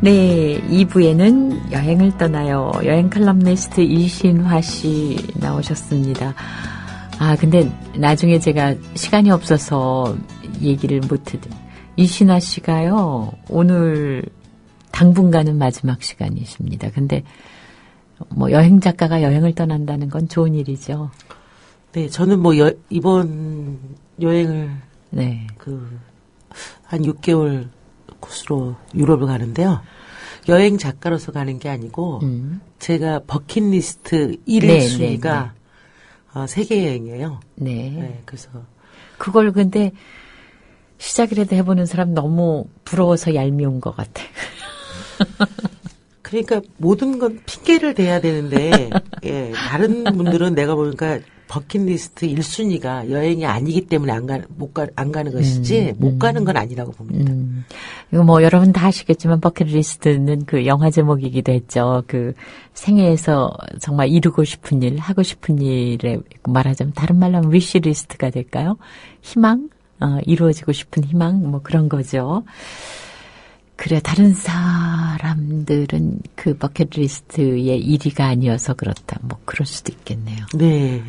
네, 2부에는 여행을 떠나요. 여행 칼럼니스트 이신화 씨 나오셨습니다. 아, 근데 나중에 제가 시간이 없어서 얘기를 못해드려. 이신화 씨가요, 오늘 당분간은 마지막 시간이십니다. 근데 뭐 여행 작가가 여행을 떠난다는 건 좋은 일이죠. 네, 저는 뭐 이번 여행을 네. 한 6개월 코스로 유럽을 가는데요. 여행 작가로서 가는 게 아니고 제가 버킷리스트 1순위가 세계 여행이에요. 네. 네, 그래서 그걸 근데 시작이라도 해보는 사람 너무 부러워서 얄미운 것 같아. 그러니까 모든 건 핑계를 대야 되는데, 예, 다른 분들은 내가 보니까 버킷리스트 1순위가 여행이 아니기 때문에 안 가는 것이지, 못 가는 건 아니라고 봅니다. 이거 뭐 여러분 다 아시겠지만 버킷리스트는 그 영화 제목이기도 했죠. 그 생애에서 정말 이루고 싶은 일, 하고 싶은 일에 말하자면 다른 말로 하면 위시리스트가 될까요? 희망? 이루어지고 싶은 희망? 뭐 그런 거죠. 그래, 다른 사람들은 그 버킷리스트의 1위가 아니어서 그렇다. 뭐, 그럴 수도 있겠네요. 네.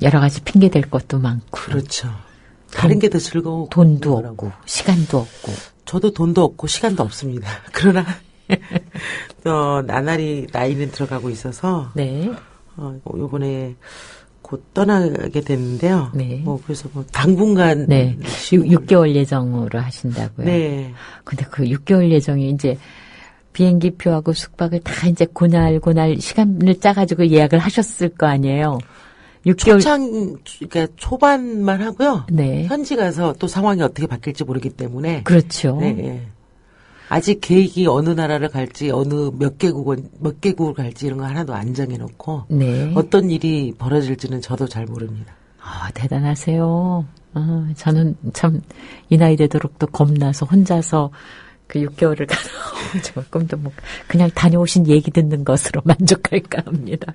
여러 가지 핑계 댈 것도 많고. 그렇죠. 다른 게 더 즐거워. 돈도 없고, 시간도 없고. 저도 돈도 없고, 시간도 없습니다. 그러나, 나날이 나이는 들어가고 있어서. 네. 요번에 곧 떠나게 됐는데요. 네. 그래서 당분간. 네. 6개월 예정으로 하신다고요. 네. 근데 그 6개월 예정이 이제 비행기 표하고 숙박을 다 이제 그날 시간을 짜가지고 예약을 하셨을 거 아니에요. 6개월. 그러니까 초반만 하고요. 네. 현지 가서 또 상황이 어떻게 바뀔지 모르기 때문에. 그렇죠. 네. 네. 아직 계획이 어느 나라를 갈지, 몇 개국을 갈지 이런 거 하나도 안 정해놓고. 네. 어떤 일이 벌어질지는 저도 잘 모릅니다. 대단하세요. 저는 참, 이 나이 되도록 또 겁나서 혼자서 그 6개월을 가서 정말 꿈도 못, 그냥 다녀오신 얘기 듣는 것으로 만족할까 합니다.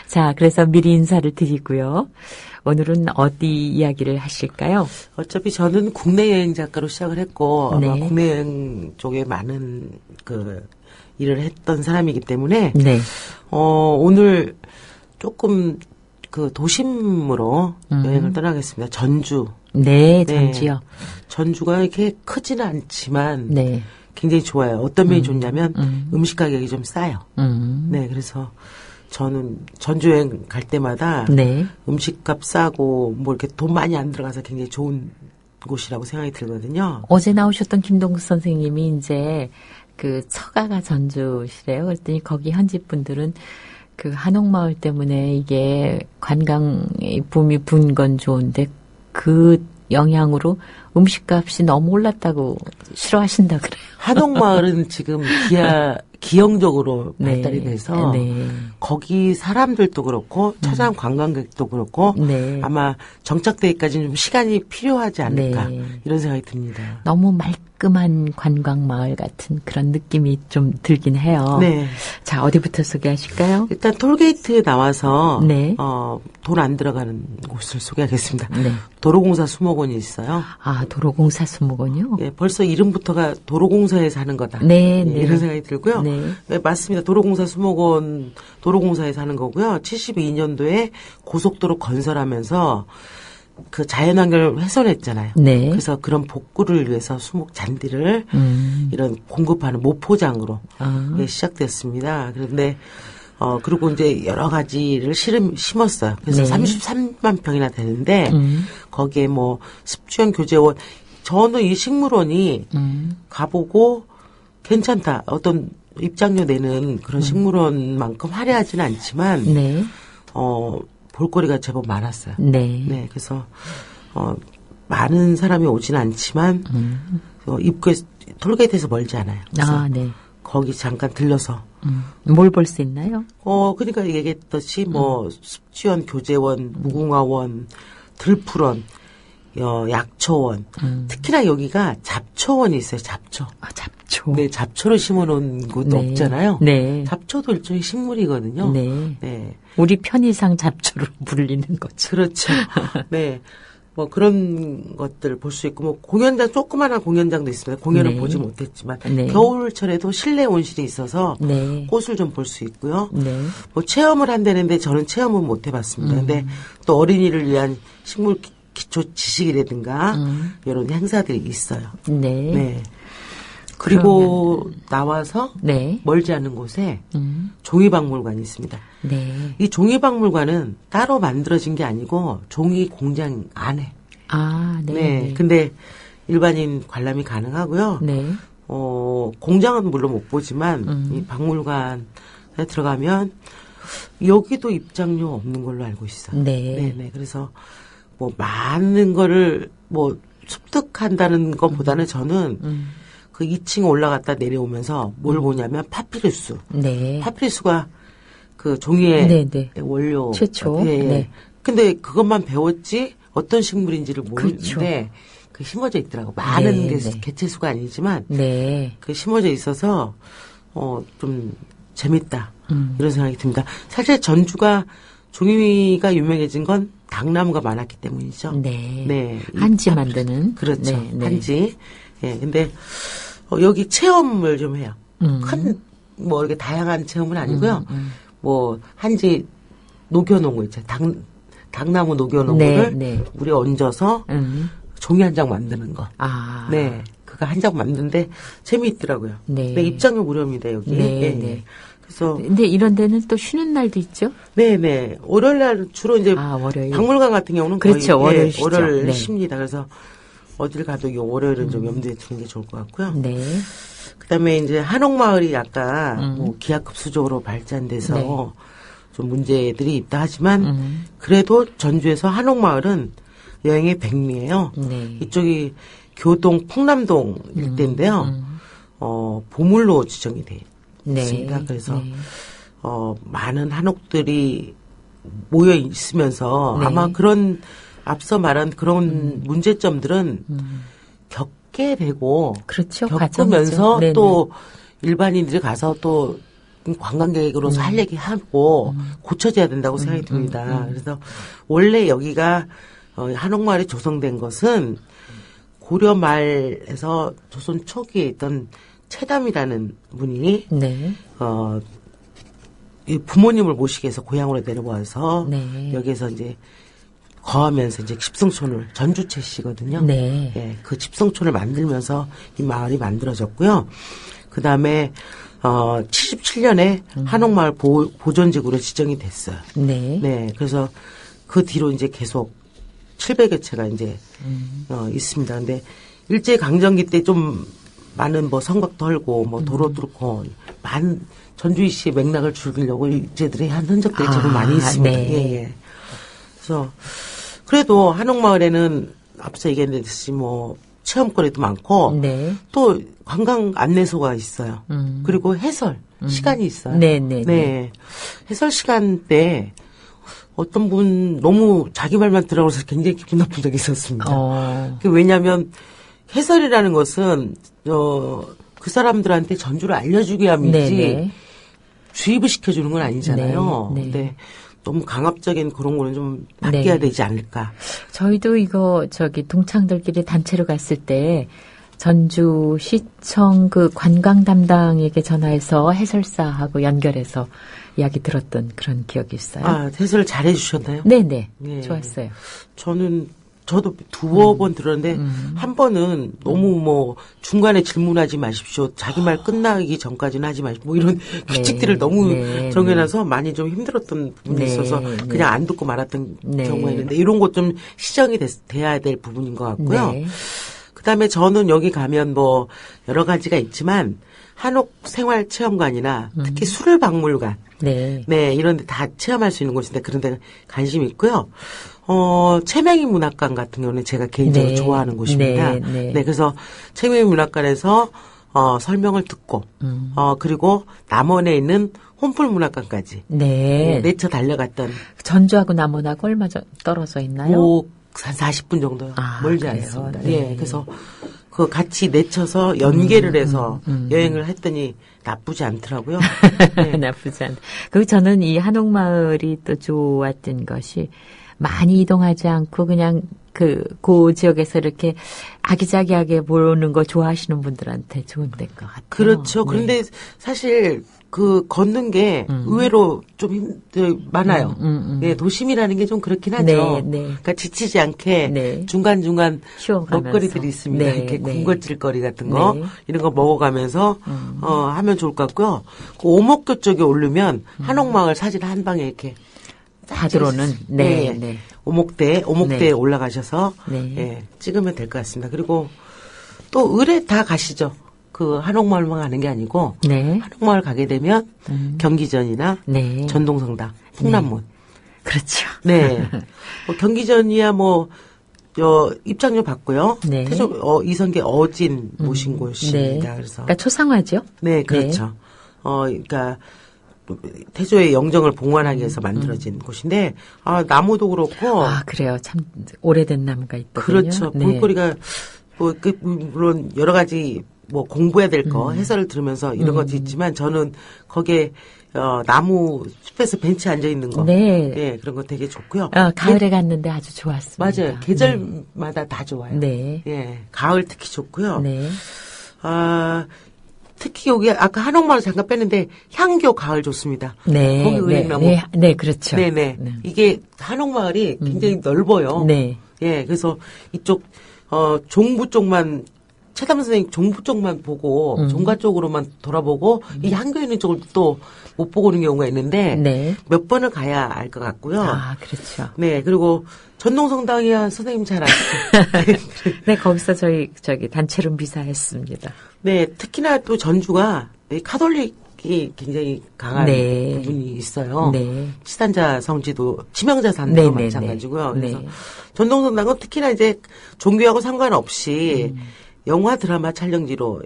자, 그래서 미리 인사를 드리고요. 오늘은 어디 이야기를 하실까요? 어차피 저는 국내 여행 작가로 시작을 했고, 아마 네. 국내 여행 쪽에 많은 일을 했던 사람이기 때문에, 네. 오늘 조금 도심으로 여행을 떠나겠습니다. 전주. 네, 전주요. 네. 전주가 이렇게 크지는 않지만, 네. 굉장히 좋아요. 어떤 면이 좋냐면, 음식 가격이 좀 싸요. 네, 그래서 저는 전주 여행 갈 때마다, 네. 음식값 싸고, 뭐 이렇게 돈 많이 안 들어가서 굉장히 좋은 곳이라고 생각이 들거든요. 어제 나오셨던 김동수 선생님이 이제 처가가 전주시래요. 그랬더니 거기 현지 분들은 한옥마을 때문에 이게 관광의 붐이 분 건 좋은데 그 영향으로 음식값이 너무 올랐다고 싫어하신다 그래요. 한옥마을은 지금 기형적으로 발달이 네. 돼서 네. 거기 사람들도 그렇고 초장 관광객도 그렇고 네. 아마 정착되기까지는 좀 시간이 필요하지 않을까 네. 이런 생각이 듭니다. 너무 말끔한 관광마을 같은 그런 느낌이 좀 들긴 해요. 네. 자, 어디부터 소개하실까요? 일단 톨게이트에 나와서 네. 돈 안 들어가는 곳을 소개하겠습니다. 네. 도로공사 수목원이 있어요. 도로공사 수목원이요? 예, 벌써 이름부터가 도로공사에서 하는 거다. 네, 예, 네. 이런 생각이 들고요. 네. 네, 맞습니다. 도로공사 수목원, 도로공사에서 하는 거고요. 72년도에 고속도로 건설하면서 자연환경을 훼손했잖아요. 네. 그래서 그런 복구를 위해서 수목 잔디를 이런 공급하는 모포장으로 시작됐습니다. 그런데 그리고 이제 여러 가지를 심었어요. 그래서 네. 33만 평이나 되는데 거기에 뭐 습주형 교제원, 저는 이 식물원이 가보고 괜찮다. 어떤 입장료 내는 그런 식물원만큼 화려하지는 않지만 네. 볼거리가 제법 많았어요. 네. 네, 그래서 많은 사람이 오지는 않지만 입구에 톨게이트에서 멀지 않아요. 그래서 네. 거기 잠깐 들러서 뭘 볼 수 있나요? 그러니까 얘기했듯이 뭐 습지원, 교제원, 무궁화원, 들풀원, 약초원, 특히나 여기가 잡초원이 있어요. 잡초. 잡초. 네, 잡초를 심어놓은 곳도 네. 없잖아요. 네. 잡초도 일종의 식물이거든요. 네. 네. 우리 편의상 잡초로 불리는 거죠. 그렇죠. 네. 뭐 그런 것들 볼 수 있고 뭐 공연장 조그마한 공연장도 있습니다. 공연을 네. 보지 못했지만 네. 겨울철에도 실내 온실이 있어서 네. 꽃을 좀 볼 수 있고요. 네. 뭐 체험을 한다는데 저는 체험은 못 해봤습니다. 근데 또 어린이를 위한 식물 기초 지식이라든가 이런 행사들이 있어요. 네. 네. 그리고 나와서 네. 멀지 않은 곳에 종이박물관이 있습니다. 네. 이 종이박물관은 따로 만들어진 게 아니고 종이 공장 안에. 아, 네. 네. 근데 일반인 관람이 가능하고요. 네. 공장은 물론 못 보지만 이 박물관에 들어가면 여기도 입장료 없는 걸로 알고 있어요. 네. 네. 그래서 뭐 많은 거를 뭐 습득한다는 것보다는 저는 그 2층 올라갔다 내려오면서 뭘 보냐면 파피루스. 네. 파피루스가 그 종이의 네, 네. 원료. 최초. 예, 예. 네. 근데 그것만 배웠지 어떤 식물인지를 모르는데 그렇죠. 그 심어져 있더라고. 많은 네, 네. 개체수가 아니지만 네. 그 심어져 있어서 좀 재밌다. 이런 생각이 듭니다. 사실 전주가 종이가 유명해진 건 당나무가 많았기 때문이죠. 네. 네. 한지 만드는. 그렇죠. 네, 네. 한지. 예, 근데 여기 체험을 좀 해요. 뭐 이렇게 다양한 체험은 아니고요. 뭐 한지 녹여놓은 거 있죠. 당나무 녹여놓은 네, 거를 네. 물에 얹어서 종이 한 장 만드는 거. 아. 네. 그거 한 장 만드는데 재미있더라고요. 네. 입장료 무료입니다, 여기. 네, 예, 네. 예. 그래서 근데 이런 데는 또 쉬는 날도 있죠? 네네. 월요일 날 주로 이제 월요일. 박물관 같은 경우는 그렇죠. 거의 월요일 쉬죠. 월요일 네. 쉽니다. 그래서 어딜 가도 이 월요일은 좀 염두에 두는 게 좋을 것 같고요. 네. 그다음에 이제 한옥마을이 약간 뭐 기하급수적으로 발전돼서 네. 좀 문제들이 있다 하지만 그래도 전주에서 한옥마을은 여행의 백미예요. 네. 이쪽이 교동 풍남동 일대인데요. 보물로 지정이 돼 있습니다. 네. 그래서 네. 많은 한옥들이 모여 있으면서 네. 아마 그런 앞서 말한 그런 문제점들은 겪게 되고 그렇죠. 겪으면서 과정이죠. 네네. 또 일반인들이 가서 또 관광객으로서 할 얘기 하고 고쳐져야 된다고 생각이 듭니다. 그래서 원래 여기가 한옥마을이 조성된 것은 고려 말에서 조선 초기에 있던 채담이라는 분이 네. 이 부모님을 모시기 위해서 고향으로 내려와서 네. 여기에서 이제 거하면서 이제 집성촌을 전주채 씨거든요. 네. 예, 그 집성촌을 만들면서 이 마을이 만들어졌고요. 그 다음에 77년에 한옥마을 보존지구로 지정이 됐어요. 네. 네, 그래서 그 뒤로 이제 계속 700여 채가 이제 있습니다. 근데 일제 강점기 때 좀 많은 뭐 성곽 털고 뭐 도로 뚫고 전주시의 맥락을 죽이려고 일제들이 한 흔적들이 정말 많이 있습니다. 네. 예, 예. 그래서 그래도 한옥마을에는 앞서 얘기했듯이 뭐 체험거리도 많고 네. 또 관광 안내소가 있어요. 그리고 해설 시간이 있어요. 네, 네, 네. 해설 시간 때 어떤 분 너무 자기 말만 들어서 굉장히 기분 나쁜 적이 있었습니다. 왜냐하면 해설이라는 것은 그 사람들한테 전주를 알려주기 위함이지 네네. 주입을 시켜주는 건 아니잖아요. 네, 네. 근데 너무 강압적인 그런 거는 좀 바뀌어야 네. 되지 않을까. 저희도 이거 동창들끼리 단체로 갔을 때 전주시청 그 관광 담당에게 전화해서 해설사하고 연결해서 이야기 들었던 그런 기억이 있어요. 아, 해설을 잘 해주셨나요? 네네. 네. 좋았어요. 저도 번 들었는데 한 번은 너무 뭐 중간에 질문하지 마십시오. 자기 말 끝나기 전까지는 하지 마십시오. 뭐 이런 규칙들을 너무 네, 정해놔서 많이 좀 힘들었던 부분이 네, 있어서 네. 그냥 안 듣고 말았던 네. 경우가 있는데 이런 것 좀 시정이 돼야 될 부분인 것 같고요. 네. 그다음에 저는 여기 가면 뭐 여러 가지가 있지만 한옥 생활체험관이나 특히 수를박물관 네. 네, 이런 데 다 체험할 수 있는 곳인데 그런 데 관심이 있고요. 채명이 문학관 같은 경우는 제가 개인적으로 네. 좋아하는 곳입니다. 네, 네. 네, 그래서 채명이 문학관에서 설명을 듣고 그리고 남원에 있는 혼풀 문학관까지 네. 내쳐 달려갔던 전주하고 남원하고 얼마 떨어져 있나요? 한 40분 정도 아, 멀지 그래요? 않습니다. 네. 예, 그래서 그 같이 내쳐서 연계를 해서 여행을 했더니 나쁘지 않더라고요. 네. 나쁘지 않다. 그리고 저는 이 한옥마을이 또 좋았던 것이 많이 이동하지 않고 그냥 그 지역에서 이렇게 아기자기하게 보는 거 좋아하시는 분들한테 좋은 데일 것 같아요. 그렇죠. 네. 그런데 사실 걷는 게 의외로 좀 많아요. 네, 도심이라는 게 좀 그렇긴 하죠. 네, 네. 그러니까 지치지 않게 네. 중간중간 쉬어가면서. 먹거리들이 있습니다. 네, 이렇게 네. 군것질거리 같은 거 네. 이런 거 먹어가면서 하면 좋을 것 같고요. 그 오목교 쪽에 오르면 한옥마을 사진 한 방에 이렇게 다 들어오는 네, 네. 오목대에 네. 올라가셔서 네. 예, 찍으면 될 것 같습니다. 그리고 또 을에 다 가시죠. 그 한옥마을만 가는 게 아니고 네. 한옥마을 가게 되면 경기전이나 네. 전동성당, 풍남문. 그렇죠. 네. 뭐 경기전이야 입장료 받고요. 네. 이성계 어진 모신 곳입니다. 네. 그래서 그러니까 초상화죠. 네, 그렇죠. 그러니까 태조의 영정을 봉환하기 위해서 만들어진 곳인데 나무도 그렇고 그래요. 참 오래된 나무가 있거든요. 그렇죠. 네. 볼거리가 물론 여러 가지 공부해야 될 거 해설을 들으면서 이런 것도 있지만 저는 거기에 나무 숲에서 벤치에 앉아 있는 거, 네. 예, 그런 거 되게 좋고요. 가을에 갔는데 아주 좋았습니다. 맞아요. 계절마다 다 좋아요. 네. 예, 가을 특히 좋고요. 네. 특히 여기 아까 한옥마을 잠깐 뺐는데 향교 가을 좋습니다. 네. 거기 네. 의외나무. 네, 그렇죠. 네네. 이게 한옥마을이 굉장히 넓어요. 네. 예, 그래서 이쪽 종부 쪽만 최담 선생님 종부 쪽만 보고 종가 쪽으로만 돌아보고 이 향교 있는 쪽을 또 못 보고 오는 경우가 있는데 네. 몇 번을 가야 알 것 같고요. 그렇죠. 네, 그리고 전동성당이야 선생님 잘 아시죠? 네, 거기서 저기 단체로 미사했습니다. 네, 특히나 또 전주가 카톨릭이 굉장히 강한 네. 부분이 있어요. 네. 치산자 성지도 치명자 산도 네, 마찬가지고요. 네. 그래서 네. 전동성당은 특히나 이제 종교하고 상관없이 영화 드라마 촬영지로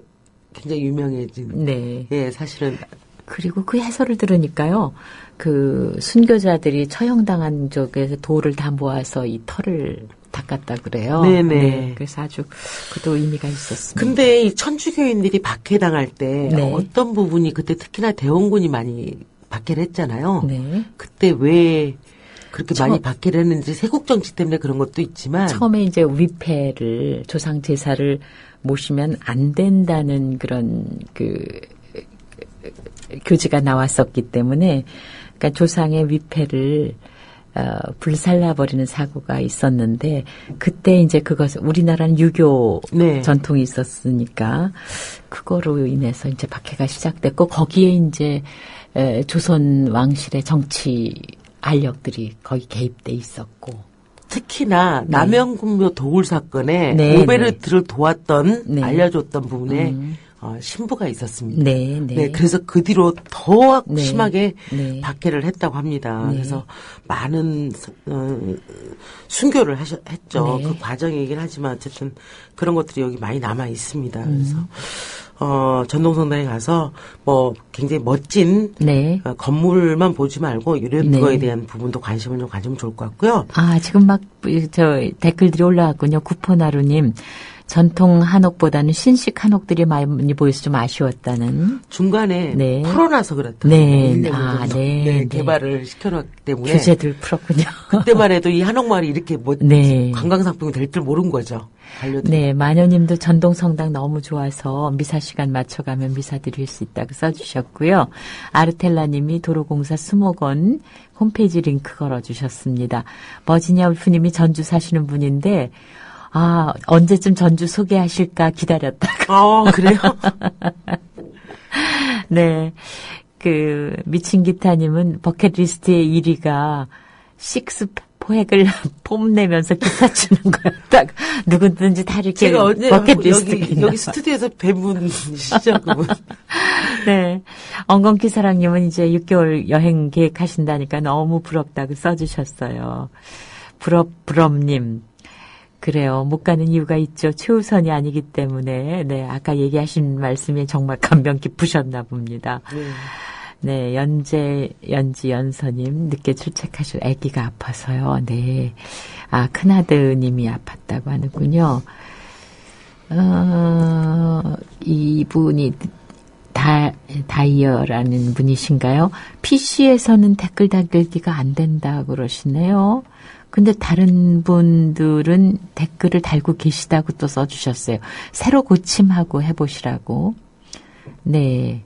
굉장히 유명해진. 네. 예, 사실은. 그리고 그 해설을 들으니까요, 그 순교자들이 처형당한 쪽에서 돌을 다 모아서 이 털을 닦았다 그래요. 네네. 네, 그래서 아주 그것도 의미가 있었습니다. 근데 이 천주교인들이 박해당할 때 네. 어떤 부분이 그때 특히나 대원군이 많이 박해를 했잖아요. 네. 그때 왜 그렇게 많이 박해를 했는지 세국 정치 때문에 그런 것도 있지만 처음에 이제 위패를 조상 제사를 모시면 안 된다는 그런 교지가 나왔었기 때문에 그러니까 조상의 위패를 불살라버리는 사고가 있었는데 그때 이제 그것을 우리나라는 유교 네. 전통이 있었으니까 그거로 인해서 이제 박해가 시작됐고 거기에 이제 조선 왕실의 정치 알력들이 거의 개입돼 있었고 특히나 남영군묘 도굴 사건에 네, 오베르트를 도왔던 네. 알려줬던 부분에 신부가 있었습니다. 네, 네. 네, 그래서 그 뒤로 더 네. 심하게 네. 박해를 했다고 합니다. 네. 그래서 많은 순교를 했죠. 네. 그 과정이긴 하지만 어쨌든 그런 것들이 여기 많이 남아 있습니다. 그래서 전동성당에 가서 굉장히 멋진 네. 건물만 보지 말고 이런 네. 거에 대한 부분도 관심을 좀 가지면 좋을 것 같고요. 지금 막 댓글들이 올라왔군요. 구포나루님. 전통 한옥보다는 신식 한옥들이 많이 보여서 좀 아쉬웠다는. 중간에 네. 풀어놔서 그렇다. 네. 1년 정도 네. 개발을 시켜놨기 때문에 규제들 풀었군요. 그때만 해도 이 한옥마을이 이렇게 네. 관광상품이 될 줄 모른 거죠. 네, 마녀님도 전동성당 너무 좋아서 미사 시간 맞춰가면 미사 드릴 수 있다고 써주셨고요. 아르텔라님이 도로공사 수목원 홈페이지 링크 걸어주셨습니다. 버지니아 울프님이 전주 사시는 분인데 언제쯤 전주 소개하실까 기다렸다가. 그래요? 네. 미친 기타님은 버킷리스트의 1위가 식스포획을 뽐내면서 기타 치는 거였다. 누구든지 다 이렇게 제가 어제 버킷리스트 여기 스튜디오에서 뵌 분이시죠, 그분. 네. 엉겅기사랑님은 이제 6개월 여행 계획하신다니까 너무 부럽다고 써주셨어요. 부럽님. 그래요. 못 가는 이유가 있죠. 최우선이 아니기 때문에. 네. 아까 얘기하신 말씀이 정말 감명 깊으셨나 봅니다. 네. 연선님, 늦게 출첵하실 아기가 아파서요. 네. 큰아드님이 아팠다고 하는군요. 이분이 다이어라는 분이신가요? PC에서는 댓글 달기가 안 된다 그러시네요. 근데 다른 분들은 댓글을 달고 계시다고 또 써주셨어요. 새로 고침하고 해보시라고. 네.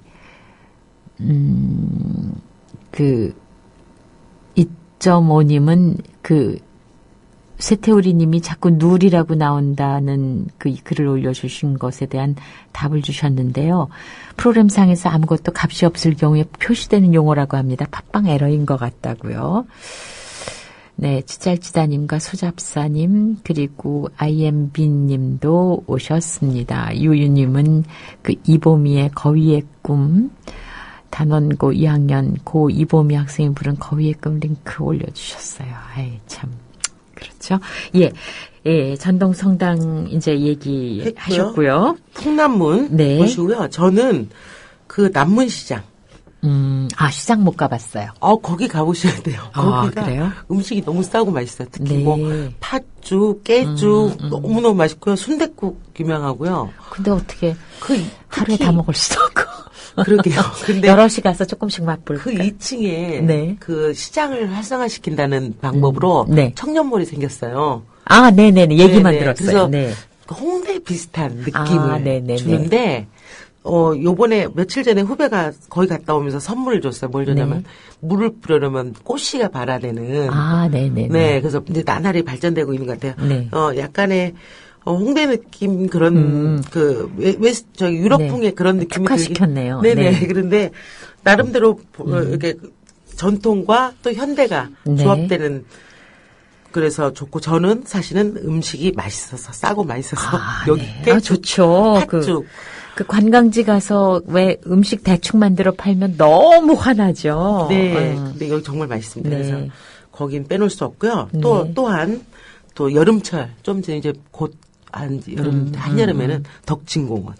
2.5님은 세태우리님이 자꾸 누리라고 나온다는 그 글을 올려주신 것에 대한 답을 주셨는데요. 프로그램상에서 아무것도 값이 없을 경우에 표시되는 용어라고 합니다. 팟빵 에러인 것 같다고요. 네, 치잘치다님과 소잡사님 그리고 IMB님도 오셨습니다. 유유님은 이보미의 거위의 꿈, 단원고 2학년 고 이보미 학생이 부른 거위의 꿈 링크 올려주셨어요. 아이 참 그렇죠. 예, 전동성당 이제 얘기하셨고요. 풍남문 네. 보시고요. 저는 남문시장. 시장 못 가봤어요. 거기 가보셔야 돼요. 거기가 그래요? 음식이 너무 싸고 맛있어요. 특히 네. 팥죽, 깨죽 너무너무 맛있고요. 순댓국 유명하고요. 근데 어떻게 하루에 특히 다 먹을 수도 없고. 그러게요. 근데 여럿이 가서 조금씩 맛볼까. 그 2층에 네. 시장을 활성화시킨다는 방법으로 네. 청년몰이 생겼어요. 네네네. 얘기만 네네. 들었어요. 그래서 네. 홍대 비슷한 느낌을 네네네. 주는데 요번에 며칠 전에 후배가 거기 갔다 오면서 선물을 줬어요. 뭘 줬냐면 물을 뿌려놓으면 꽃씨가 발아되는. 네네네. 네, 그래서 이제 나날이 발전되고 있는 것 같아요. 네. 약간의 홍대 느낌 그런 저기 유럽풍의 그런 느낌이 특화시켰네요. 네네. 네. 그런데 나름대로 이렇게 전통과 또 현대가 조합되는. 그래서 좋고 저는 사실은 음식이 맛있어서 싸고 맛있어서 여기 좋죠. 팥죽. 그 관광지 가서 왜 음식 대충 만들어 팔면 너무 화나죠. 네. 근데 여기 정말 맛있습니다. 네. 그래서 거긴 빼놓을 수 없고요. 네. 또한 여름철 좀 전에 이제 곧 한여름에는 덕진공원.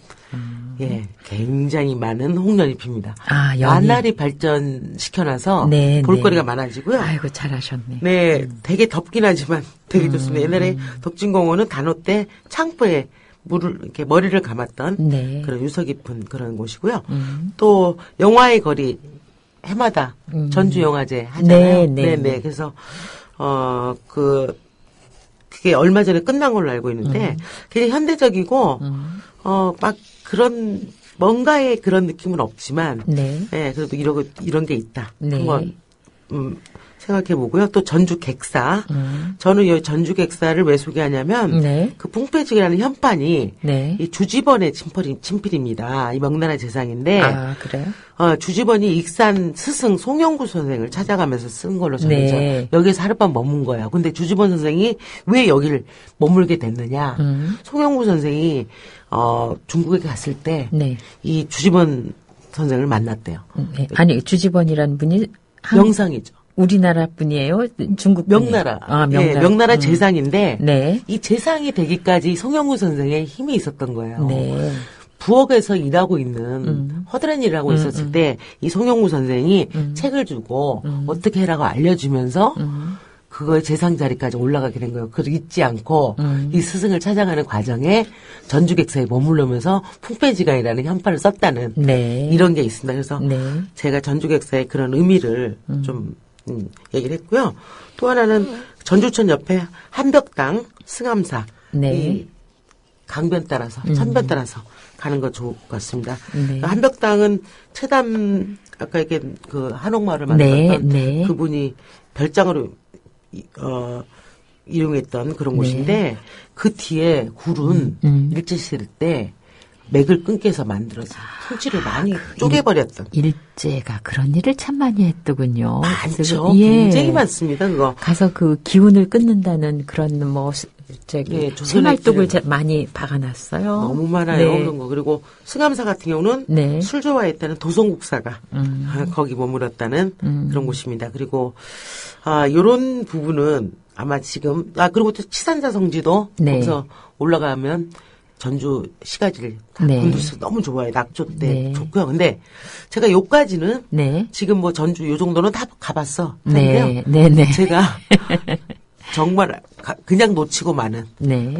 예, 굉장히 많은 홍련이 핍니다. 나날이 발전시켜놔서 볼거리가 많아지고요. 아이고 잘하셨네. 네, 되게 덥긴 하지만 되게 좋습니다. 옛날에 덕진공원은 단오 때 창포에 물을 이렇게 머리를 감았던 그런 유서 깊은 그런 곳이고요. 또 영화의 거리 해마다 전주 영화제 하잖아요. 네. 그래서 그게 얼마 전에 끝난 걸로 알고 있는데 굉장히 현대적이고 막 그런 뭔가의 그런 느낌은 없지만 그래도 이런 게 있다. 한번 생각해 보고요. 또 전주 객사. 저는 이 전주 객사를 왜 소개하냐면 그 풍패직이라는 현판이 이 주지번의 친필입니다. 이 명나라 재상인데 그래요? 주지번이 익산 스승 송영구 선생을 찾아가면서 쓴 걸로 전해져. 여기서 하룻밤 머문 거예요. 근데 주지번 선생이 왜 여기를 머물게 됐느냐? 송영구 선생이 중국에 갔을 때 이 주지번 선생을 만났대요. 아니 주지번이라는 분이 명상이죠. 우리나라 분이에요? 중국 명나라. 명나라. 예, 명나라 재상인데 이 재상이 되기까지 송영구 선생의 힘이 있었던 거예요. 부엌에서 일하고 있는 허드렛 일을 하고 있었을 때 이 송영구 선생이 책을 주고 어떻게 해라고 알려주면서 그거의 재상 자리까지 올라가게 된 거예요. 그걸 잊지 않고 이 스승을 찾아가는 과정에 전주객사에 머무르면서 풍패지간이라는 현판을 썼다는 이런 게 있습니다. 그래서 제가 전주객사의 그런 의미를 좀 얘기를 했고요. 또 하나는 전주천 옆에 한벽당 승암사 이 강변 따라서 천변 따라서 가는 거 좋을 것 같습니다. 한벽당은 최담 아까 이렇게 그 한옥마을을 만들었던 그분이 별장으로 이용했던 그런 곳인데 그 뒤에 굴은 일제시대 때 맥을 끊기 위해서 만들어서 토지를 많이 쪼개버렸던. 일제가 그런 일을 참 많이 했더군요. 많죠. 굉장히 많습니다. 그거. 가서 그 기운을 끊는다는 그런 새말뚝을 많이 박아놨어요. 너무 많아요. 그런 거. 그리고 승암사 같은 경우는 술 좋아했다는 도성국사가 거기 머물렀다는 그런 곳입니다. 그리고 요런 부분은 아마 지금 그리고 또 치산사 성지도 거기서 올라가면 전주 시가지를 군두수 너무 좋아요. 낙조 때 좋고요. 근데 제가 요까지는 지금 뭐 전주 요 정도는 다 가봤어. 근데요. 제가 정말 그냥 놓치고 많은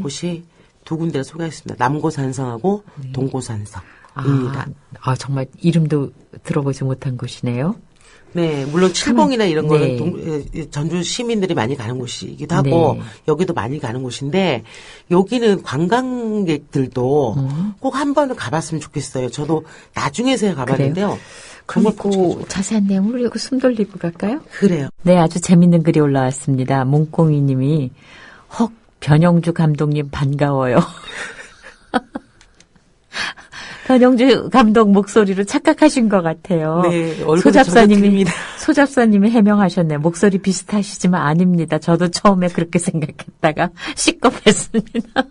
곳이 두 군데를 소개했습니다. 남고산성하고 동고산성. 정말 이름도 들어보지 못한 곳이네요. 네, 물론 칠봉이나 이런 네. 거는 전주 시민들이 많이 가는 곳이기도 하고 네. 여기도 많이 가는 곳인데 여기는 관광객들도 꼭 한 번은 가봤으면 좋겠어요. 저도 나중에서야 가봤는데요. 그리고 자세한 내용을 읽고 숨 돌리고 갈까요? 그래요. 네, 아주 재밌는 글이 올라왔습니다. 몽꽁이 님이 헉, 변영주 감독님 반가워요. 변영주 감독 목소리로 착각하신 것 같아요. 네, 소잡사님이 해명하셨네요. 목소리 비슷하시지만 아닙니다. 저도 처음에 그렇게 생각했다가 시겁했습니다.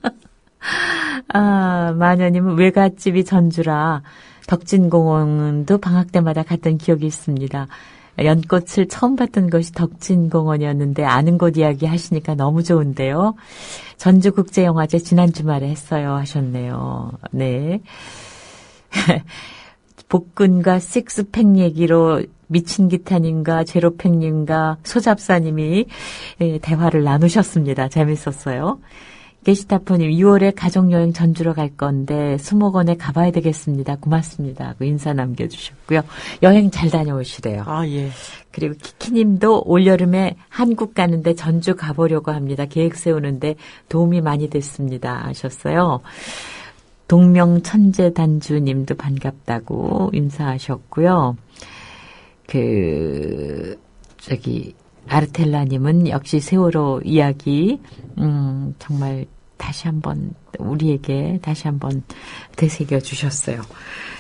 마녀님은 외갓집이 전주라 덕진공원도 방학 때마다 갔던 기억이 있습니다. 연꽃을 처음 봤던 것이 덕진공원이었는데 아는 곳 이야기 하시니까 너무 좋은데요. 전주국제영화제 지난 주말에 했어요 하셨네요. 네. 복근과 식스팩 얘기로 미친 기타님과 제로팩님과 소잡사님이 대화를 나누셨습니다. 재밌었어요. 게시타포님 6월에 가족여행 전주로 갈 건데 수목원에 가봐야 되겠습니다. 고맙습니다. 하고 인사 남겨주셨고요. 여행 잘 다녀오시래요. 예. 그리고 키키님도 올여름에 한국 가는데 전주 가보려고 합니다. 계획 세우는데 도움이 많이 됐습니다. 하셨어요. 동명천재단주님도 반갑다고 인사하셨고요. 아르텔라님은 역시 세월호 이야기, 정말 우리에게 다시 한번 되새겨 주셨어요.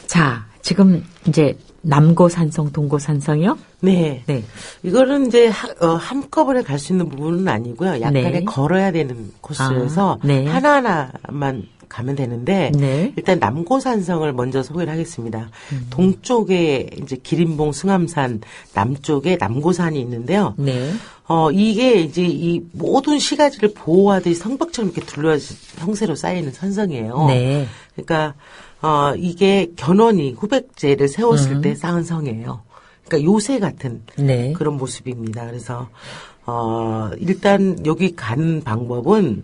자, 지금 이제 남고산성, 동고산성이요? 네. 네. 이거는 이제 한꺼번에 갈 수 있는 부분은 아니고요. 약간의 네. 걸어야 되는 코스여서 네. 하나하나만 가면 되는데 네. 일단 남고산성을 먼저 소개를 하겠습니다. 동쪽에 이제 기린봉 승암산, 남쪽에 남고산이 있는데요. 네. 이게 이제 이 모든 시가지를 보호하듯이 성벽처럼 이렇게 둘러진 형세로 쌓이는 산성이에요. 네. 그러니까 이게 견훤이 후백제를 세웠을 때 쌓은 성이에요. 그러니까 요새 같은 네. 그런 모습입니다. 그래서 일단 여기 가는 방법은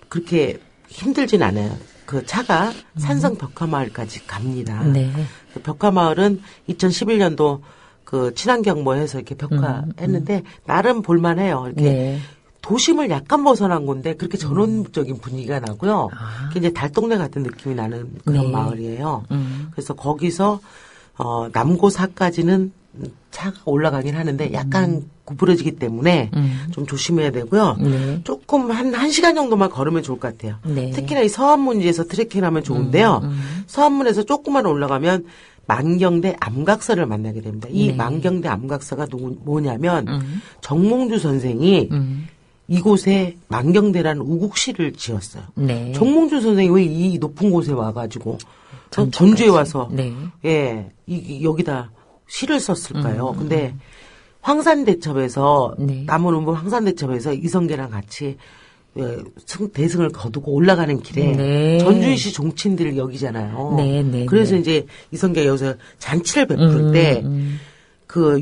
그렇게 힘들진 않아요. 그 차가 산성 벽화마을까지 갑니다. 네. 그 벽화마을은 2011년도 그 친환경모에서 이렇게 벽화했는데 나름 볼만해요. 이렇게 네. 도심을 약간 벗어난 건데 그렇게 전원적인 분위기가 나고요. 굉장히 달동네 같은 느낌이 나는 그런 네. 마을이에요. 그래서 거기서 남고사까지는 차가 올라가긴 하는데 약간 구부러지기 때문에 좀 조심해야 되고요. 네. 조금 한 시간 정도만 걸으면 좋을 것 같아요. 네. 특히나 이 서안문지에서 트레킹하면 좋은데요. 서안문에서 조금만 올라가면 만경대 암각서를 만나게 됩니다. 이 네. 만경대 암각서가 뭐냐면 정몽주 선생이 이곳에 만경대라는 우국시를 지었어요. 네. 정몽주 선생이 왜 이 높은 곳에 와가지고 전주까지. 전주에 와서 네. 여기다 시를 썼을까요? 근데 황산대첩에서 네. 남원운봉 황산대첩에서 이성계랑 같이 대승을 거두고 올라가는 길에 네. 전주시 종친들 여기잖아요. 네, 네, 그래서 네. 이제 이성계가 여기서 잔치를 베풀 때 그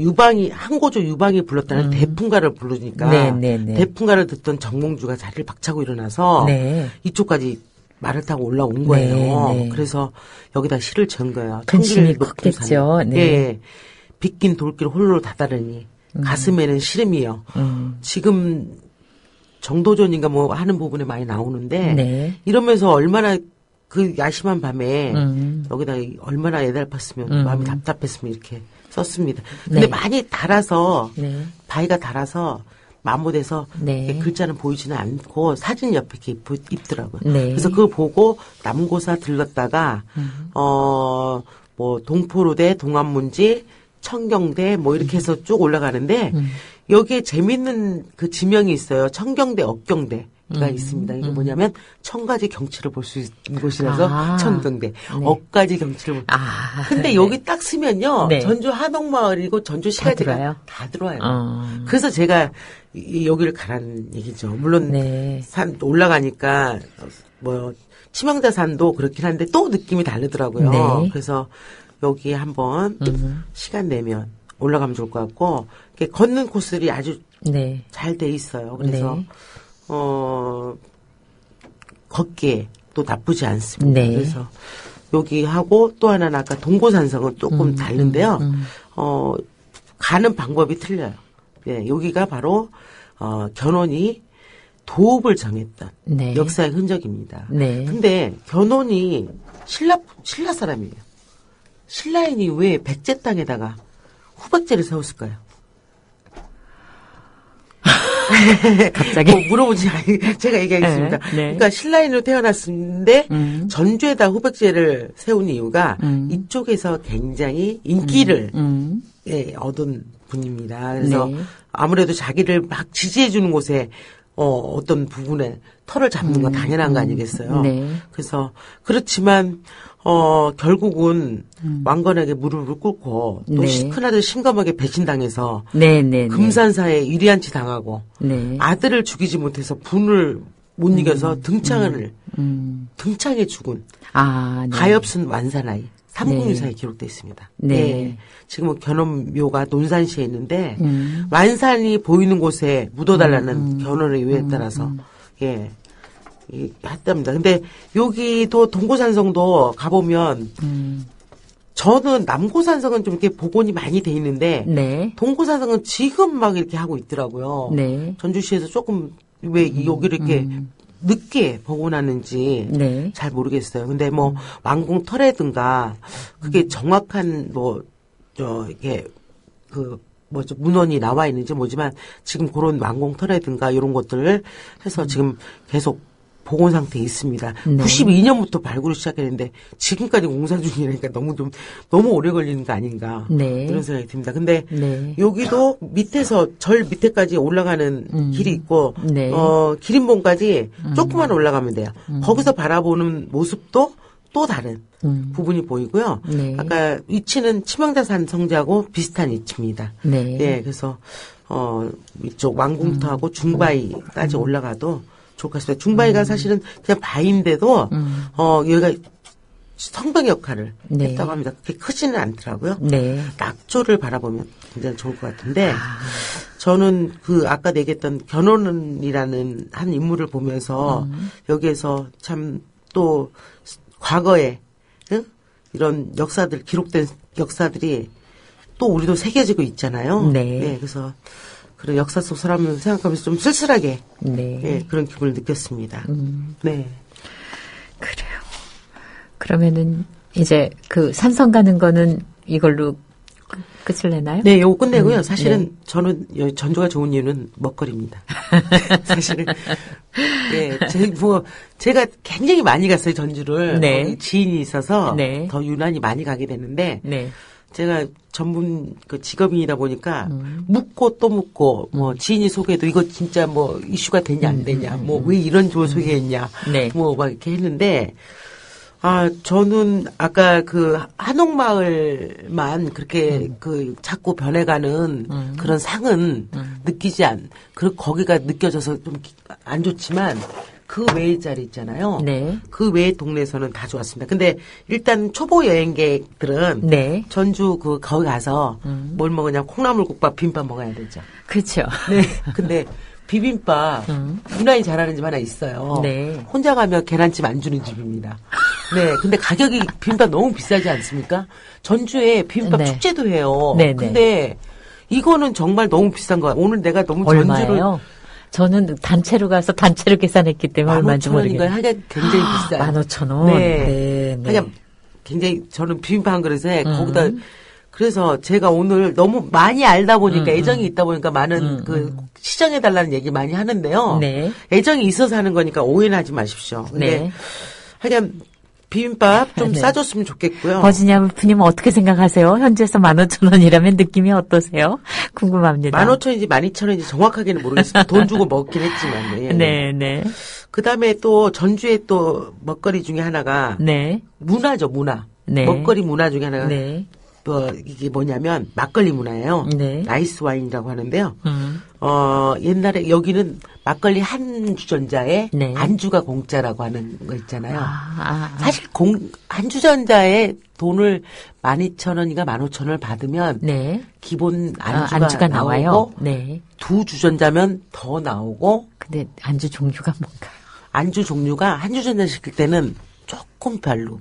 항고조 유방이 불렀다는 대풍가를 부르니까 네, 네, 네. 대풍가를 듣던 정몽주가 자리를 박차고 일어나서 네. 이쪽까지 말을 타고 올라온 거예요. 네, 네. 그래서 여기다 시를 지은 거예요. 근심이 높은 컸겠죠. 산. 네. 예. 빗긴 돌길 홀로 다다르니 가슴에는 시름이요. 지금 정도전인가 뭐 하는 부분에 많이 나오는데 네. 이러면서 얼마나 그 야심한 밤에 여기다 얼마나 애달팠으면 마음이 답답했으면 이렇게 썼습니다. 근데 네. 많이 달아서 네. 바위가 달아서 마모돼서 네. 이렇게 글자는 보이지는 않고 사진 옆에 이렇게 있더라고요. 네. 그래서 그거 보고 남고사 들렀다가 뭐 동포로대, 동안문지, 청경대 뭐 이렇게 해서 쭉 올라가는데 여기에 재밌는 그 지명이 있어요. 청경대, 억경대가 있습니다. 이게 뭐냐면 청가지 경치를 볼 수 있는 곳이라서 청경대, 억가지 경치를 볼. 근데 네. 여기 딱 쓰면요. 네. 전주 한옥마을이고 전주 시가지가 들어요? 다 들어와요. 그래서 제가 여기를 가라는 얘기죠. 물론 네. 산 올라가니까 뭐 치명자산도 그렇긴 한데 또 느낌이 다르더라고요. 네. 그래서 여기 한번 시간 내면 올라가면 좋을 것 같고 이렇게 걷는 코스들이 아주 네. 잘 돼 있어요. 그래서 네. 걷기에 또 나쁘지 않습니다. 네. 그래서 여기 하고 또 하나는 아까 동고산성은 조금 다른데요. 가는 방법이 틀려요. 예, 여기가 바로 견훤이 도읍을 정했던 네. 역사의 흔적입니다. 네. 근데 견훤이 신라 사람이에요. 신라인이 왜 백제 땅에다가 후백제를 세웠을까요? 갑자기 뭐 물어보지 제가 얘기하겠습니다. 네. 그러니까 신라인으로 태어났는데 전주에다 후백제를 세운 이유가 이쪽에서 굉장히 인기를 예, 얻은 분입니다. 그래서 네. 아무래도 자기를 막 지지해 주는 곳에 어떤 부분에 털을 잡는 건 당연한 거 아니겠어요? 네. 그래서 그렇지만 결국은 왕건에게 무릎을 꿇고 또 네. 큰아들 심감하게 배신당해서 네네. 금산사에 유리한치 당하고 네. 아들을 죽이지 못해서 분을 못 이겨서 등창에 죽은 아, 네. 가엾은 완사나이 삼국유사에 기록되어 있습니다. 네. 예. 지금은 견훤묘가 논산시에 있는데 완산이 보이는 곳에 묻어달라는 견훤의 요에 따라서 예. 했답니다. 근데 여기도 동고산성도 가보면 저는 남고산성은 좀 이렇게 복원이 많이 돼 있는데 네. 동고산성은 지금 막 이렇게 하고 있더라고요. 네. 전주시에서 조금 왜 여기를 이렇게 늦게 복원하는지 네. 잘 모르겠어요. 근데 뭐 왕궁 터레든가 그게 정확한 이게 문헌이 나와 있는지 뭐지만 지금 그런 왕궁 터레든가 이런 것들을 해서 지금 계속 복원 상태에 있습니다. 네. 92년부터 발굴을 시작했는데 지금까지 공사 중이니까 너무 오래 걸리는 거 아닌가 네. 이런 생각이 듭니다. 근데 네. 여기도 밑에서 절 밑에까지 올라가는 길이 있고 네. 기린봉까지 조금만 올라가면 돼요. 거기서 바라보는 모습도 또 다른 부분이 보이고요. 네. 아까 위치는 치명다산 성지하고 비슷한 위치입니다. 네. 예, 그래서 이쪽 왕궁터하고 중바위까지 올라가도 좋을 것 같습니다. 중바위가 사실은 그냥 바위인데도 여기가 성벽 역할을 네. 했다고 합니다. 그렇게 크지는 않더라고요. 네. 낙조를 바라보면 굉장히 좋을 것 같은데 저는 그 아까 얘기했던 견훤이라는 한 인물을 보면서 여기에서 참 또 과거에 이런 기록된 역사들이 또 우리도 새겨지고 있잖아요. 네. 예, 그래서 그런 역사 속 사람을 생각하면서 좀 쓸쓸하게 네. 예, 그런 기분을 느꼈습니다. 네. 그래요. 그러면은 이제 그 산성 가는 거는 이걸로 끝을 내나요? 네, 요거 끝내고요. 사실은 저는 전주가 좋은 이유는 먹거리입니다. 사실은 예, 제가 굉장히 많이 갔어요, 전주를. 네. 거기 지인이 있어서 네. 더 유난히 많이 가게 되는데 네. 제가 전문 직업인이다 보니까 묻고 또 묻고 뭐 지인이 소개해도 이거 진짜 뭐 이슈가 되냐 안 되냐 뭐 왜 이런 줄 소개했냐 네. 뭐 막 이렇게 했는데 저는 아까 그 한옥마을만 그렇게 자꾸 변해가는 그런 상은 거기가 느껴져서 좀 안 좋지만 그 외의 자리 있잖아요. 네. 그 외의 동네에서는 다 좋았습니다. 근데 일단 초보 여행객들은 네. 전주 거기 가서 뭘 먹으냐 콩나물국밥 비빔밥 먹어야 되죠. 그렇죠. 네. 근데 비빔밥 유난히 잘하는 집 하나 있어요. 네. 혼자 가면 계란찜 안 주는 집입니다. 네. 근데 가격이 비빔밥 너무 비싸지 않습니까? 전주에 비빔밥 네. 축제도 해요. 네네. 근데 이거는 정말 너무 비싼 거야. 오늘 내가 너무 얼마예요? 전주를 저는 단체로 가서 단체로 계산했기 때문에 얼마인지 15,000원인가요? 모르겠어요. 하여간 굉장히 비싸요. 15,000원. 네. 네. 네. 하여간 굉장히 저는 비빔밥 한 그릇에 거기다 그래서 제가 오늘 너무 많이 알다 보니까 애정이 있다 보니까 많은 시정해달라는 얘기 많이 하는데요. 네. 애정이 있어서 하는 거니까 오해는 하지 마십시오. 근데 네. 하여간 비빔밥 좀 네. 싸줬으면 좋겠고요. 버지니아 부님 어떻게 생각하세요? 현지에서 15,000원이라면 느낌이 어떠세요? 궁금합니다. 15,000원인지 12,000원인지 정확하게는 모르겠어요. 돈 주고 먹긴 했지만. 예. 네, 네. 그 다음에 또 전주에 또 먹거리 중에 하나가 네. 문화죠, 문화. 네. 먹거리 문화 중에 하나가 네. 이게 뭐냐면 막걸리 문화예요. 네. 나이스 와인이라고 하는데요. 옛날에 여기는 막걸리 한 주전자에 네. 안주가 공짜라고 하는 거 있잖아요. 사실 아. 한 주전자에 돈을 12,000원인가 15,000원을 받으면 네. 기본 안주가 나와요. 나오고 네. 두 주전자면 더 나오고 근데 안주 종류가 뭔가요? 안주 종류가 한 주전자 시킬 때는 조금 별로.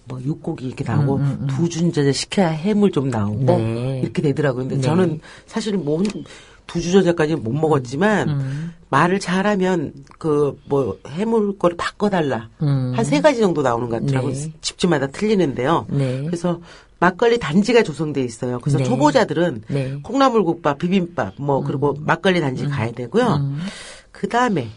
뭐 육고기 이렇게 나오고 두 주전자 시켜야 해물 좀 나오고 네. 이렇게 되더라고요. 근데 네. 저는 사실은 뭐 두 주전자까지는 못 먹었지만 말을 잘하면 그 뭐 해물 거를 바꿔달라. 한 3가지 정도 나오는 것 같더라고요. 네. 집집마다 틀리는데요. 네. 그래서 막걸리 단지가 조성돼 있어요. 그래서 네. 초보자들은 네. 콩나물국밥, 비빔밥, 뭐 그리고 막걸리 단지 가야 되고요. 그 다음에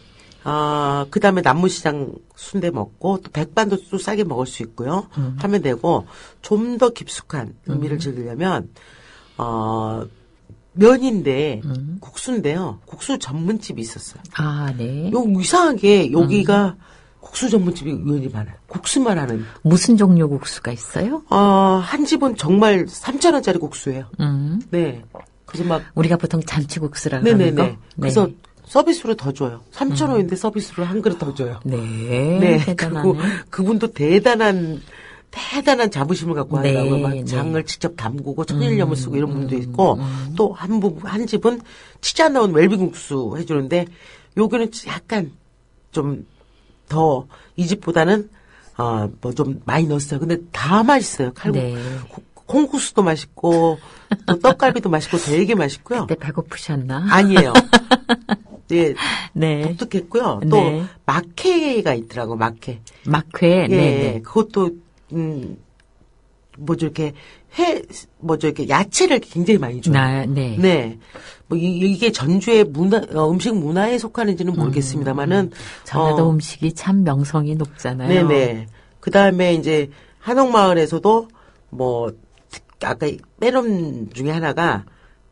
남문시장 순대 먹고 또 백반도 또 싸게 먹을 수 있고요. 하면 되고 좀 더 깊숙한 의미를 즐기려면 면인데 국수인데요. 국수 전문집이 있었어요. 아, 네. 이상하게 여기가 국수 전문집이 의원이 많아요. 국수만 하는. 무슨 종류 국수가 있어요? 한 집은 정말 3,000원짜리 국수예요. 네. 그래서 막 우리가 보통 잔치국수라고 하는 거. 네네네. 그래서 서비스로 더 줘요. 3,000원인데 서비스로 한 그릇 더 줘요. 네. 네. 대단하네. 그리고 그분도 대단한 자부심을 갖고 네, 한다고요. 막 네. 장을 직접 담그고 천일염을 쓰고 이런 분도 있고 또 한 집은 치즈 안 나온 웰빙국수 해주는데 여기는 약간 좀 더 이 집보다는 뭐 좀 많이 넣었어요. 근데 다 맛있어요. 네. 콩국수도 맛있고 또 떡갈비도 맛있고 되게 맛있고요. 그때 배고프셨나? 아니에요. 네, 네. 독특했고요. 또 네. 막회가 있더라고. 막회. 막회. 예, 네. 그것도 이렇게 야채를 굉장히 많이 줘요. 네. 네. 뭐 이게 전주의 음식 문화에 속하는지는 모르겠습니다만은 전라도 음식이 참 명성이 높잖아요. 네네. 그 다음에 이제 한옥마을에서도 뭐 아까 빼놓은 중에 하나가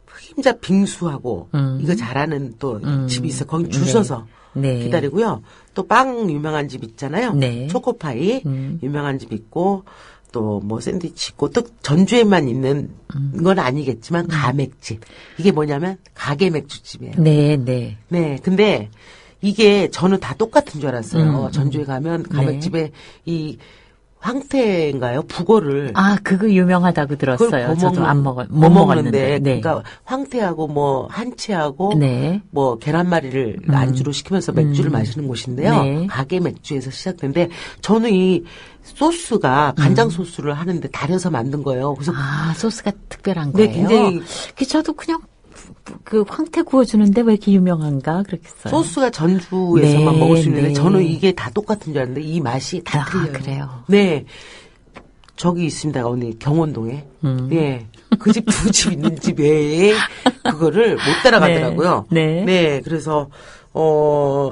흑임자 빙수하고 이거 잘하는 또 집이 있어. 거기 줄 서서 네. 기다리고요. 또 빵 유명한 집 있잖아요. 네. 초코파이 유명한 집 있고 또 뭐 샌드위치 있고 또 전주에만 있는 건 아니겠지만 가맥집. 이게 뭐냐면 가게 맥주집이에요. 네, 네. 네. 근데 이게 저는 다 똑같은 줄 알았어요. 전주에 가면 가맥집에 이 황태인가요? 북어를 아, 그거 유명하다고 그걸 들었어요. 저도 못 못 먹었는데. 네. 그러니까 황태하고 뭐 한치하고 네. 뭐 계란말이를 안주로 시키면서 맥주를 마시는 곳인데요. 네. 가게 맥주에서 시작된데 저는 이 소스가 간장 소스를 하는데 달여서 만든 거예요. 그래서 아, 소스가 특별한 네, 거예요. 굉장히 저도 그냥 그 황태 구워주는데 왜 이렇게 유명한가 그랬어요. 소스가 전주에서만 네, 먹을 수 있는데 네. 저는 이게 다 똑같은 줄 알았는데 이 맛이 다 아, 틀려요. 그래요. 네. 저기 있습니다. 언니 경원동에. 네. 그 집 두 집 있는 집 외에 그거를 못 따라가더라고요. 네. 그래서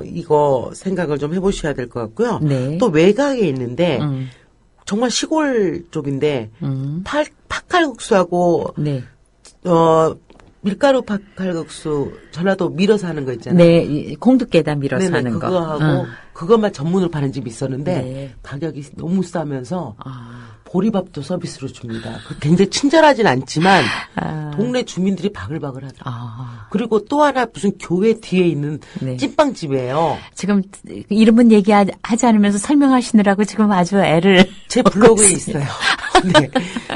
이거 생각을 좀 해보셔야 될 것 같고요. 네. 또 외곽에 있는데 정말 시골 쪽인데 팥칼국수하고 네. 밀가루 팥칼국수 전라도 밀어서 하는 거 있잖아요. 네, 이 공두깨다 밀어서 네네, 하는 거. 그거하고 그것만 전문으로 파는 집이 있었는데 네. 가격이 너무 싸면서 아, 보리밥도 서비스로 줍니다. 굉장히 친절하진 않지만 아. 동네 주민들이 바글바글하다. 아. 그리고 또 하나 무슨 교회 뒤에 있는 네. 찐빵집이에요. 지금 이름은 얘기하지 않으면서 설명하시느라고 지금 아주 애를 제 먹고 블로그에 있습니다. 있어요. 네.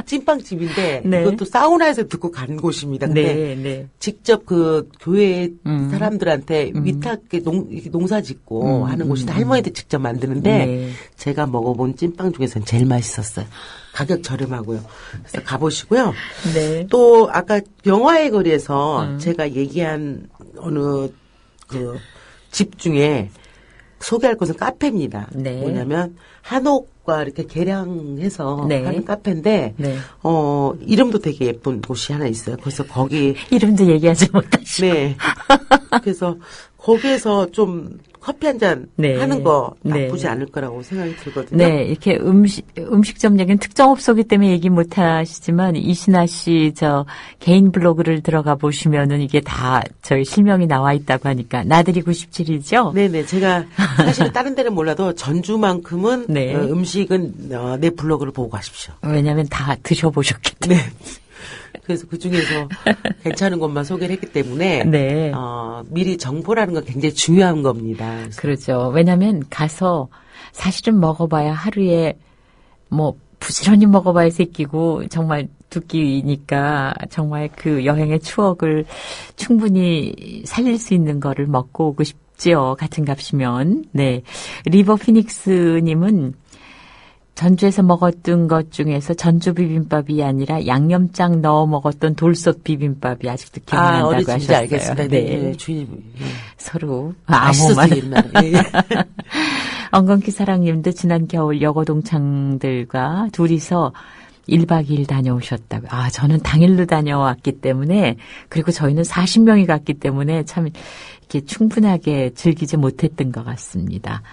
찐빵집인데 네. 이것도 사우나에서 듣고 간 곳입니다. 근데 네, 네. 직접 그 교회 사람들한테 위탁 농사 짓고 하는 곳인데 할머니들 직접 만드는데 네. 제가 먹어본 찐빵 중에서는 제일 맛있었어요. 가격 저렴하고요. 그래서 가보시고요. 네. 또 아까 영화의 거리에서 제가 얘기한 어느 그 집 중에 소개할 곳은 카페입니다. 네. 뭐냐면 한옥과 이렇게 개량해서 네. 하는 카페인데 네. 이름도 되게 예쁜 곳이 하나 있어요. 그래서 거기 이름도 얘기하지 못하시고. 네. 그래서 거기에서 좀 커피 한 잔 네. 하는 거 네. 나쁘지 않을 거라고 생각이 들거든요. 네, 이렇게 음식점 얘기는 특정 업소기 때문에 얘기 못 하시지만, 이신아 씨 개인 블로그를 들어가 보시면은 이게 다 저희 실명이 나와 있다고 하니까, 나들이 97이죠? 네네. 제가 사실 다른 데는 몰라도 전주만큼은 네. 음식은 내 블로그를 보고 가십시오. 왜냐면 다 드셔보셨기 때문에. 네. 그래서 그 중에서 괜찮은 것만 소개를 했기 때문에 네. 미리 정보라는 건 굉장히 중요한 겁니다. 그래서 그렇죠. 왜냐면 가서 사실은 먹어봐야 하루에 뭐 부지런히 먹어봐야 새끼고 정말 두 끼니까 정말 그 여행의 추억을 충분히 살릴 수 있는 거를 먹고 오고 싶지요. 같은 값이면. 네. 리버 피닉스님은 전주에서 먹었던 것 중에서 전주 비빔밥이 아니라 양념장 넣어 먹었던 돌솥 비빔밥이 아직도 기억난다고 어디 하셨어요. 알겠습니다. 네. 주인님. 서로 맛있었어요, 옛날에. 엉겅퀴 사랑님도 지난 겨울 여고동창들과 둘이서 1박 2일 다녀오셨다고. 저는 당일로 다녀왔기 때문에, 그리고 저희는 40명이 갔기 때문에 참 이렇게 충분하게 즐기지 못했던 것 같습니다.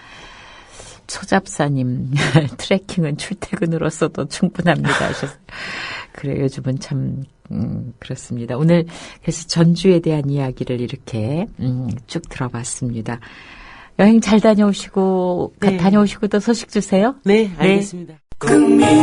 초잡사님, 트레킹은 출퇴근으로서도 충분합니다 하셨어요. 그래, 요즘은 참, 그렇습니다. 오늘 그래서 전주에 대한 이야기를 이렇게, 쭉 들어봤습니다. 여행 잘 다녀오시고, 네. 다녀오시고 또 소식 주세요. 네, 알겠습니다. 국민라디오